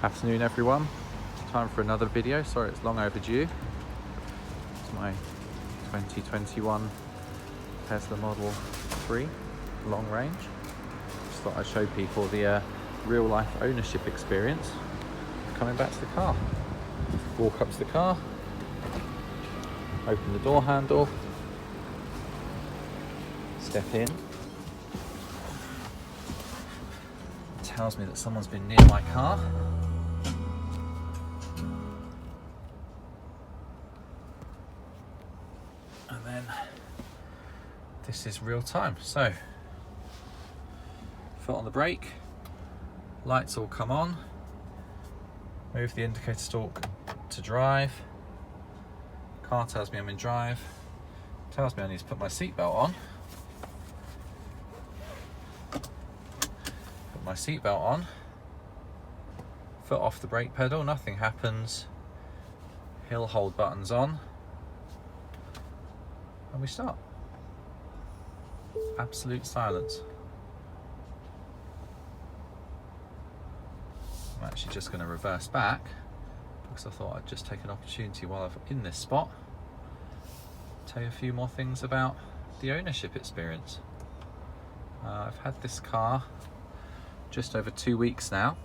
Afternoon everyone, time for another video. Sorry it's long overdue. It's my 2021 Tesla Model 3 long range. Just thought I'd show people the real life ownership experience coming back to the car. Walk up to the car, open the door handle, step in. It tells me that someone's been near my car. And then this is real time. So, foot on the brake, lights all come on, move the indicator stalk to drive, car tells me I'm in drive, tells me I need to put my seatbelt on, put my seatbelt on, foot off the brake pedal, nothing happens, hill hold buttons on, and we start. Absolute silence. I'm actually just going to reverse back because I thought I'd just take an opportunity while I'm in this spot, tell you a few more things about the ownership experience. I've had this car just over 2 weeks now,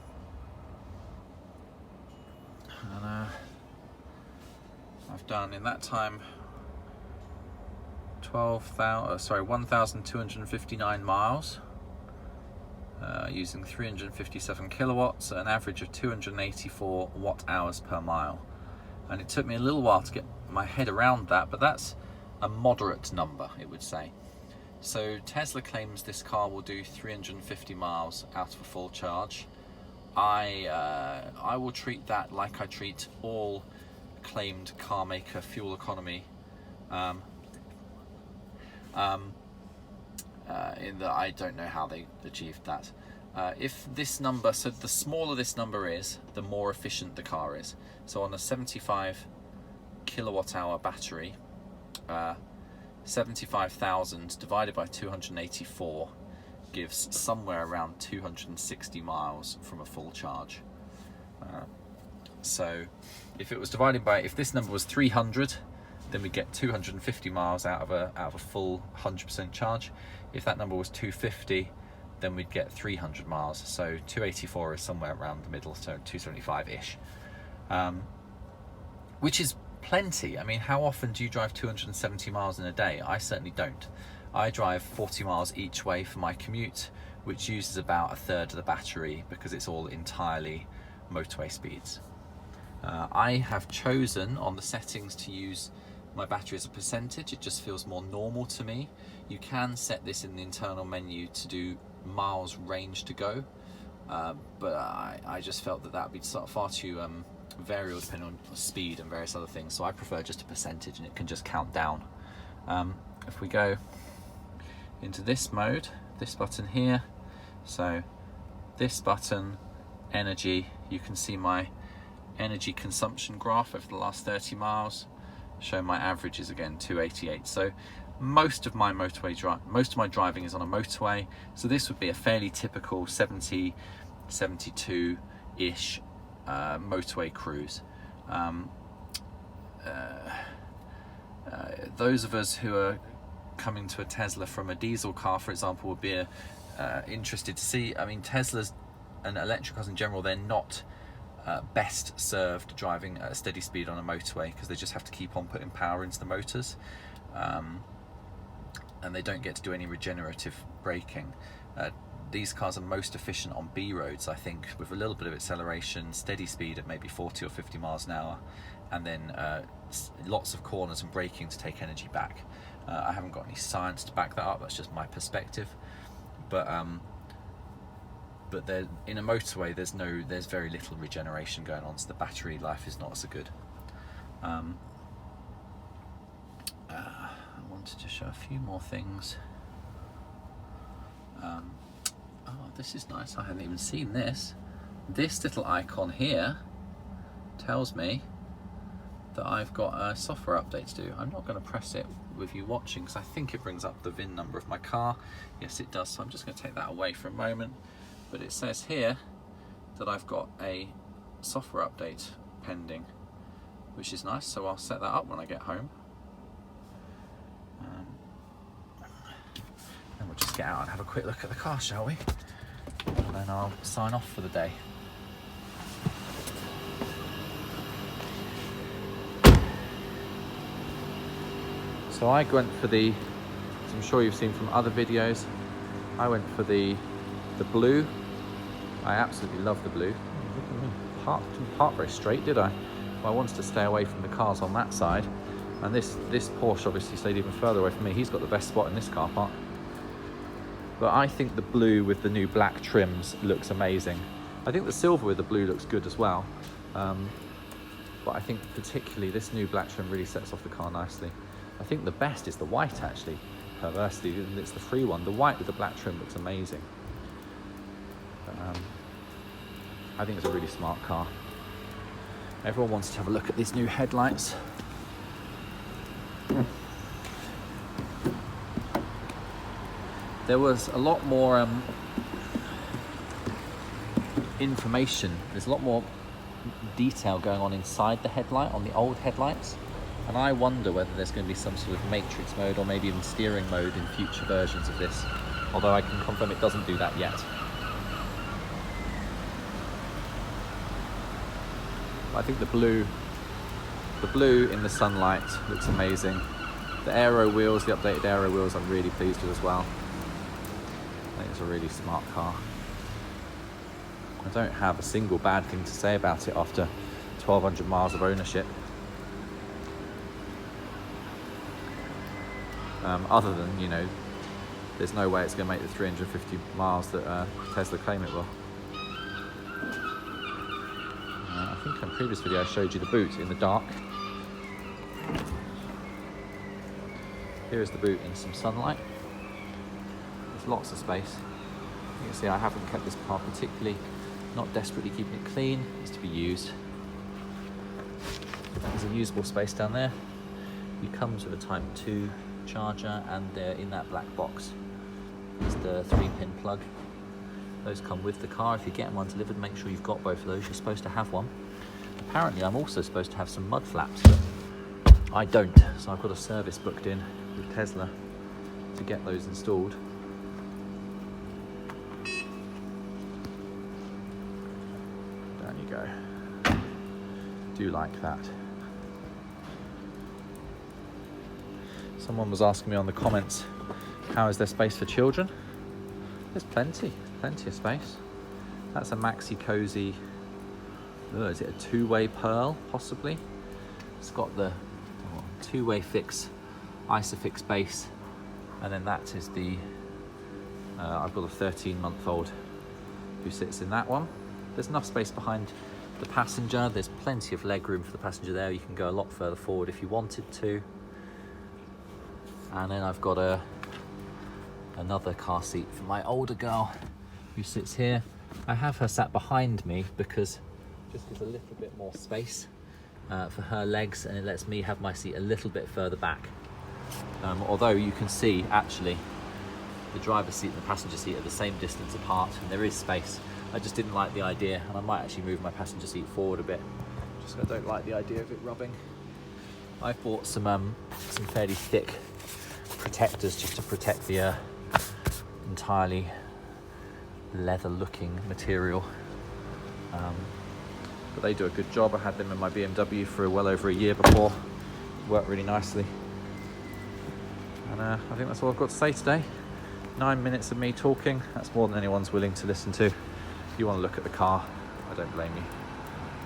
and I've done in that time 1,259 miles, using 357 kilowatts at an average of 284 watt hours per mile. And it took me a little while to get my head around that, but that's a moderate number, it would say. So Tesla claims this car will do 350 miles out of a full charge. I will treat that like I treat all claimed car maker fuel economy, in that I don't know how they achieved that. If this number, so the smaller this number is, the more efficient the car is. So on a 75 kilowatt hour battery, 75,000 divided by 284 gives somewhere around 260 miles from a full charge. So if it was divided by, if this number was 300, then we get 250 miles out of a full 100% charge. If that number was 250, then we'd get 300 miles. So 284 is somewhere around the middle, so 275-ish, which is plenty. I mean, how often do you drive 270 miles in a day? I certainly don't. I drive 40 miles each way for my commute, which uses about a third of the battery because it's all entirely motorway speeds. I have chosen on the settings to use my battery as a percentage. It just feels more normal to me. You can set this in the internal menu to do miles range to go, but I just felt that would be far too variable depending on speed and various other things, so I prefer just a percentage and it can just count down. If we go into this mode, this button here, so this button, energy, you can see my energy consumption graph over the last 30 miles, show my averages again, 288. So most of my driving is on a motorway, so this would be a fairly typical 70, 72-ish motorway cruise. Those of us who are coming to a Tesla from a diesel car, for example, would be interested to see. I mean, Teslas and electric cars in general, they're not best served driving at a steady speed on a motorway because they just have to keep on putting power into the motors, and they don't get to do any regenerative braking. These cars are most efficient on B roads, I think, with a little bit of acceleration, steady speed at maybe 40 or 50 miles an hour, and then lots of corners and braking to take energy back. I haven't got any science to back that up, that's just my perspective, but there, in a motorway there's very little regeneration going on, so the battery life is not so good. I wanted to show a few more things. Oh, this is nice, I hadn't even seen this. This little icon here tells me that I've got a software update to do. I'm not going to press it with you watching because I think it brings up the VIN number of my car. Yes, it does, so I'm just going to take that away for a moment. But it says here that I've got a software update pending, which is nice, so I'll set that up when I get home. And we'll just get out and have a quick look at the car, shall we? And then I'll sign off for the day. So I went for the, as I'm sure you've seen from other videos, I went for the blue. I absolutely love the blue. Look at me, parked very straight, did I? Well, I wanted to stay away from the cars on that side, and this Porsche obviously stayed even further away from me. He's got the best spot in this car park. But I think the blue with the new black trims looks amazing. I think the silver with the blue looks good as well. But I think particularly this new black trim really sets off the car nicely. I think the best is the white, actually, perversely, and it's the free one. The white with the black trim looks amazing. But, I think it's a really smart car. Everyone wants to have a look at these new headlights. There was a lot more information. There's a lot more detail going on inside the headlight on the old headlights. And I wonder whether there's going to be some sort of matrix mode or maybe even steering mode in future versions of this. Although I can confirm it doesn't do that yet. I think the blue in the sunlight looks amazing. The aero wheels, the updated aero wheels, I'm really pleased with as well. I think it's a really smart car. I don't have a single bad thing to say about it after 1,200 miles of ownership. Other than, you know, there's no way it's going to make the 350 miles that Tesla claim it will. I think in a previous video I showed you the boot in the dark. Here is the boot in some sunlight. There's lots of space. You can see I haven't kept this car particularly, not desperately keeping it clean. It's to be used. There's a usable space down there. It comes with a Type 2 charger, and they're in that black box. It's the 3-pin plug. Those come with the car. If you're getting one delivered, make sure you've got both of those. You're supposed to have one. Apparently I'm also supposed to have some mud flaps, but I don't, so I've got a service booked in with Tesla to get those installed. Down you go. Do like that. Someone was asking me on the comments, how is there space for children? There's plenty of space. That's a maxi cozy. Is it a two-way pearl, possibly? It's got the two-way fix, Isofix base, and then that is the, I've got a 13-month-old who sits in that one. There's enough space behind the passenger. There's plenty of leg room for the passenger there. You can go a lot further forward if you wanted to. And then I've got another car seat for my older girl who sits here. I have her sat behind me because just gives a little bit more space for her legs, and it lets me have my seat a little bit further back. Although you can see actually the driver's seat and the passenger seat are the same distance apart, and there is space. I just didn't like the idea, and I might actually move my passenger seat forward a bit. Just I don't like the idea of it rubbing. I've bought some fairly thick protectors just to protect the entirely leather looking material, but they do a good job. I had them in my BMW for well over a year before. Worked really nicely, and I think that's all I've got to say today. 9 minutes of me talking, that's more than anyone's willing to listen to. If you want to look at the car, I don't blame you.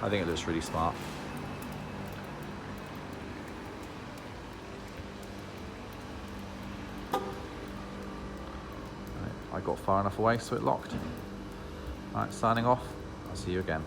I think it looks really smart. I got far enough away so it locked. Alright, signing off. I'll see you again.